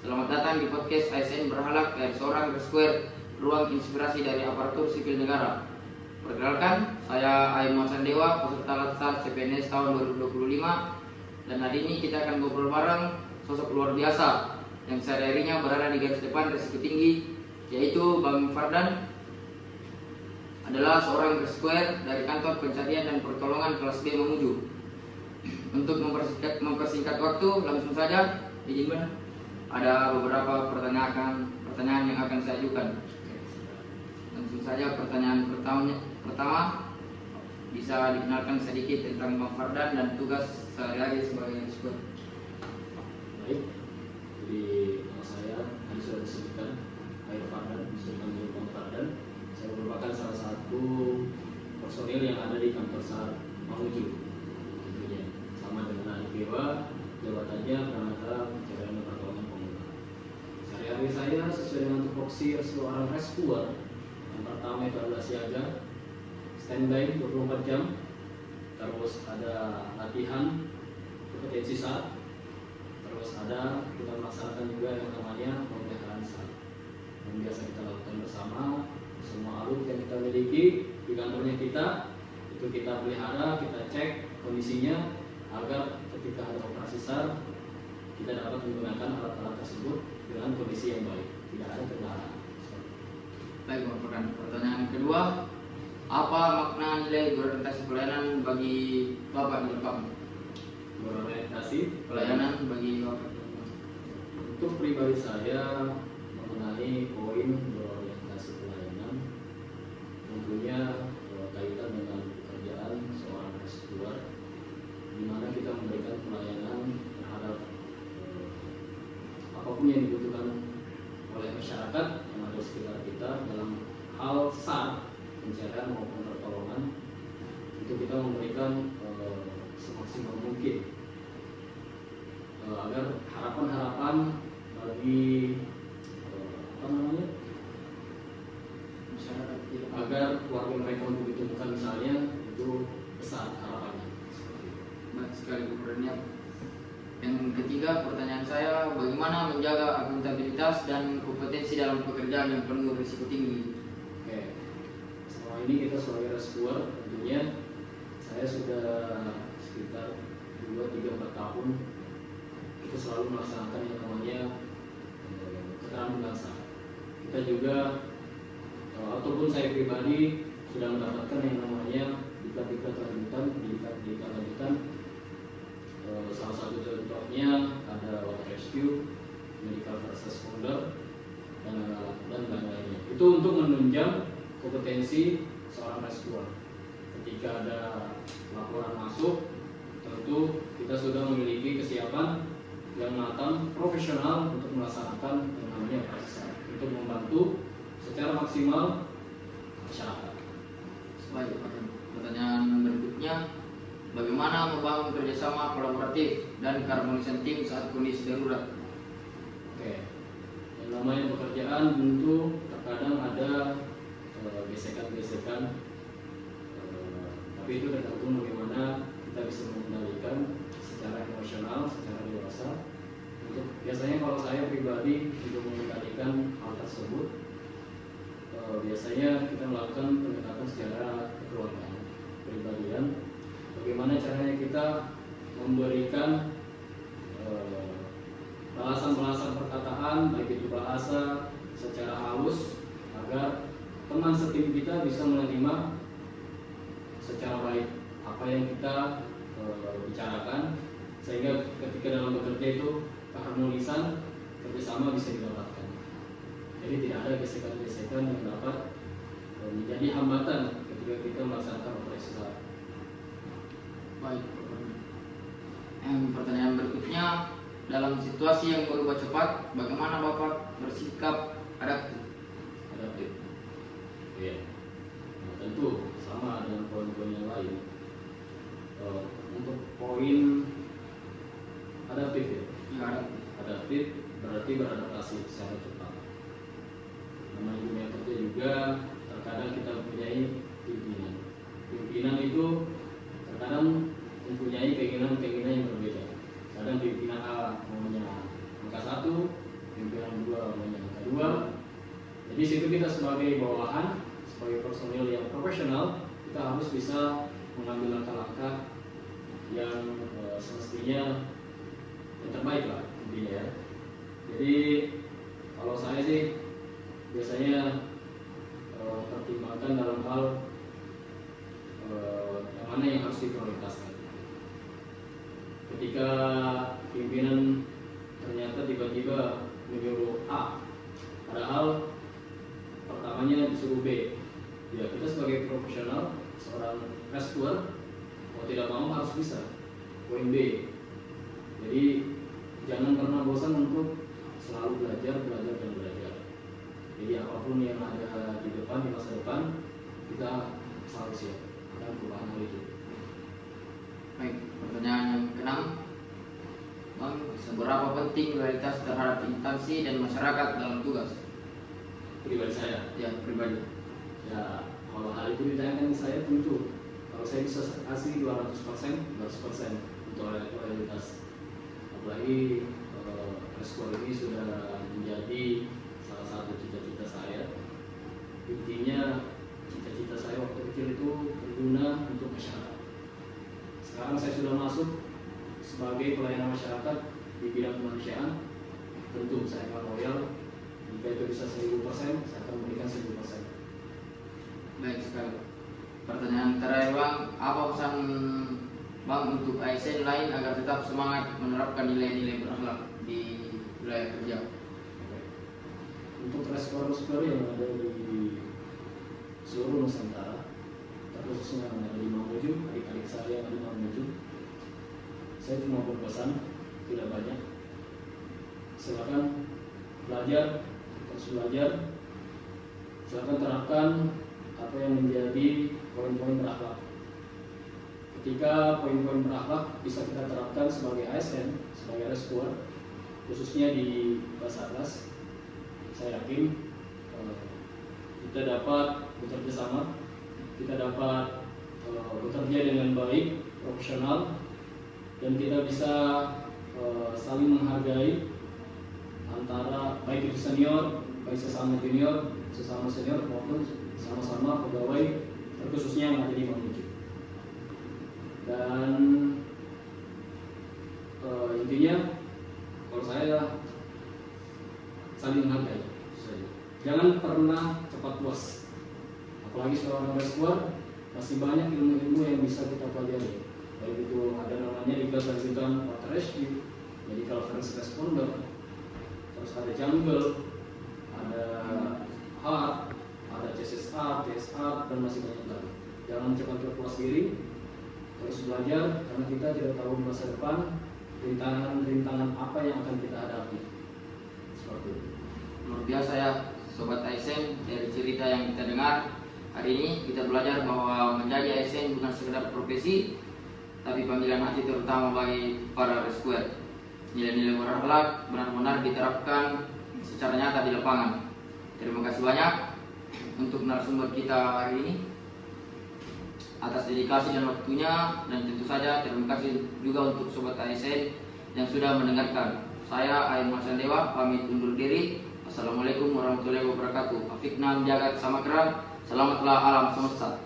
Selamat datang di podcast ASN Berhalak dari seorang rescuer, ruang inspirasi dari aparatur sipil negara. Perkenalkan, saya Aimo Sandewa, peserta Latsar CPNS tahun 2025. Dan hari ini kita akan ngobrol bareng sosok luar biasa yang sehari-harinya berada di garis depan risiko tinggi, yaitu Bang Fardan. Adalah seorang rescuer dari kantor pencarian dan pertolongan kelas B Mamuju. Untuk mempersingkat waktu, langsung saja izin Bang. Ada beberapa pertanyaan yang akan saya ajukan. Langsung saja pertanyaan pertama, bisa dikenalkan sedikit tentang Bang Fardan dan tugas sehari-hari sebagai rescuer. Baik, jadi nama saya tadi sudah disebutkan Air Fardan, bisa dipanggil Bang Fardan. Saya merupakan salah satu personil yang ada di kantor SAR Mamuju. Tentunya sama dengan adik dewa, jabatannya Pranata Pencarian dan Pertolongan Pemula. Sehari-hari saya sesuai dengan tupoksi seorang rescuer. Yang pertama itu adalah siaga, standby 24 jam, terus ada latihan kompetensi SAR, terus ada kita melaksanakan juga yang namanya pemeliharaan SAR yang biasa kita lakukan bersama. Semua alut yang kita miliki di kantornya kita itu kita pelihara, kita cek kondisinya agar ketika ada operasi SAR kita dapat menggunakan alat-alat tersebut dengan kondisi yang baik, tidak ada kendala. Baik, Bang Fardan. Pertanyaan kedua, apa makna nilai berorientasi pelayanan bagi Bapak di lapangan? Berorientasi Pelayanan bagi Bapak. untuk pribadi saya mengenai poin berorientasi pelayanan, tentunya kaitan dengan pekerjaan seorang rescuer, di mana kita memberikan pelayanan terhadap apapun yang dibutuhkan oleh masyarakat yang ada di sekitar kita dalam hal SAR, pencarian maupun pertolongan. Itu kita memberikan semaksimal mungkin agar harapan-harapan bagi Masyarakat agar keluarga mereka untuk ditemukan misalnya itu besar harapannya. baik sekali, Bang Fardan. Yang ketiga, pertanyaan saya, bagaimana menjaga akuntabilitas dan kompetensi dalam pekerjaan yang penuh risiko tinggi? Oke, selama ini kita sebagai rescuer tentunya saya sudah sekitar 2-3-4 tahun kita selalu melaksanakan yang namanya keterangan bangsa. Kita juga ataupun saya pribadi sudah mendapatkan yang namanya diklat lanjutan. Salah satu contohnya ada water rescue, medical first responder, dan lain-lainnya. Itu untuk menunjang kompetensi seorang rescuer. Ketika ada laporan masuk, tentu kita sudah memiliki kesiapan yang matang, profesional untuk melaksanakan yang namanya operasi SAR, untuk membantu secara maksimal masyarakat. Baik, pertanyaan berikutnya, bagaimana membangun kerjasama kolaboratif dan keharmonisan tim saat kondisi darurat? Oke, yang namanya pekerjaan tentu terkadang ada gesekan-gesekan, tapi itu tergantung bagaimana kita bisa mengendalikan secara emosional, secara dewasa. Untuk biasanya kalau saya pribadi untuk mengendalikan hal tersebut, biasanya kita melakukan pendekatan secara kekeluargaan, kepribadian. Bagaimana caranya kita memberikan balasan-balasan perkataan, baik itu bahasa secara halus, agar teman setim kita bisa menerima secara baik apa yang kita bicarakan, sehingga ketika dalam bekerja itu keharmonisan kerjasama bisa didapatkan. Jadi tidak ada gesekan-gesekan yang dapat menjadi hambatan ketika kita melaksanakan operasi SAR. Baik, pertanyaan berikutnya, dalam situasi yang berubah cepat, bagaimana Bapak bersikap adaptif? Iya. Nah, tentu sama dengan poin-poin yang lain. Untuk poin adaptif ya. Ya, adaptif. Adaptif berarti beradaptasi secara cepat. Namanya dunia kerja juga terkadang kita mempunyai pimpinan. Pimpinan itu terkadang mempunyai keinginan yang berbeda. Kadang pimpinan A maunya angka 1, B kedua menyangka dua. Jadi situ kita sebagai bawahan, sebagai personil yang profesional, kita harus bisa mengambil langkah-langkah yang semestinya yang terbaik lah intinya ya. Jadi kalau saya sih biasanya pertimbangkan dalam hal yang mana yang harus diprioritaskan. Ketika pimpinan ternyata tiba-tiba menyuruh A, padahal pertamanya disuruh B, ya kita sebagai profesional, seorang rescuer, mau tidak mau harus bisa poin B. Jadi jangan pernah bosan untuk selalu belajar dan belajar. Jadi apapun yang ada di depan, di masa depan, kita selalu siap akan perubahan hal itu. Baik, pertanyaan yang keenam, Bang, seberapa penting loyalitas terhadap instansi dan masyarakat dalam tugas? Pribadi saya, Ya, pribadi. ya kalau hal itu ditanyakan ke saya, tentu kalau saya bisa kasih 200% untuk loyalitas. Apalagi rescuer ini sudah menjadi salah satu cita-cita saya. Intinya cita-cita saya waktu kecil itu berguna untuk masyarakat. Sekarang saya sudah masuk sebagai pelayanan masyarakat di bidang kemanusiaan. Tentu saya akan loyal. Jika itu bisa 1000%, saya akan memberikan 1000%. Baik sekali. Pertanyaan terakhir, Bang, apa pesan Bang untuk ASN lain agar tetap semangat menerapkan nilai-nilai berakhlak di wilayah kerja? Untuk rescuer yang ada di seluruh Nusantara, terkhususnya yang ada di Mamuju, adik-adik saya yang ada di Mamuju, saya cuma berpesan, tidak banyak. Silakan belajar, terus belajar. Silakan terapkan apa yang menjadi poin-poin berakhlak. Ketika poin-poin berakhlak bisa kita terapkan sebagai ASN, sebagai rescuer, khususnya di Basarnas, saya yakin kita dapat bekerja sama, kita dapat bekerja dengan baik, profesional, dan kita bisa saling menghargai antara baik itu senior, baik sesama junior, sesama senior maupun sama-sama pegawai, terkhususnya yang ada di Mamuju. Dan intinya kalau saya saling menghargai. Jangan pernah cepat puas. Apalagi seorang rescuer, masih banyak ilmu-ilmu yang bisa kita pelajari. Baik itu ada namanya legal lanjutan water rescue, medical forensic responder, terus ada jungle, ada HART, ada CSR, TSR, dan masih banyak lagi. Jangan cepat puas diri, terus belajar karena kita tidak tahu di masa depan rintangan apa yang akan kita hadapi. Seperti itu. Luar biasa ya, Sobat ASN, dari cerita yang kita dengar hari ini kita belajar bahwa menjadi ASN bukan sekedar profesi, tapi panggilan hati terutama bagi para rescuer. Nilai-nilai berakhlak benar-benar diterapkan secara nyata di lapangan. Terima kasih banyak untuk narasumber kita hari ini atas dedikasi dan waktunya, dan tentu saja terima kasih juga untuk Sobat ASN yang sudah mendengarkan. Saya Aim Masandewa pamit undur diri. Assalamualaikum warahmatullahi wabarakatuh. Afikna menjaga sama keram. Selamatlah alam semesta.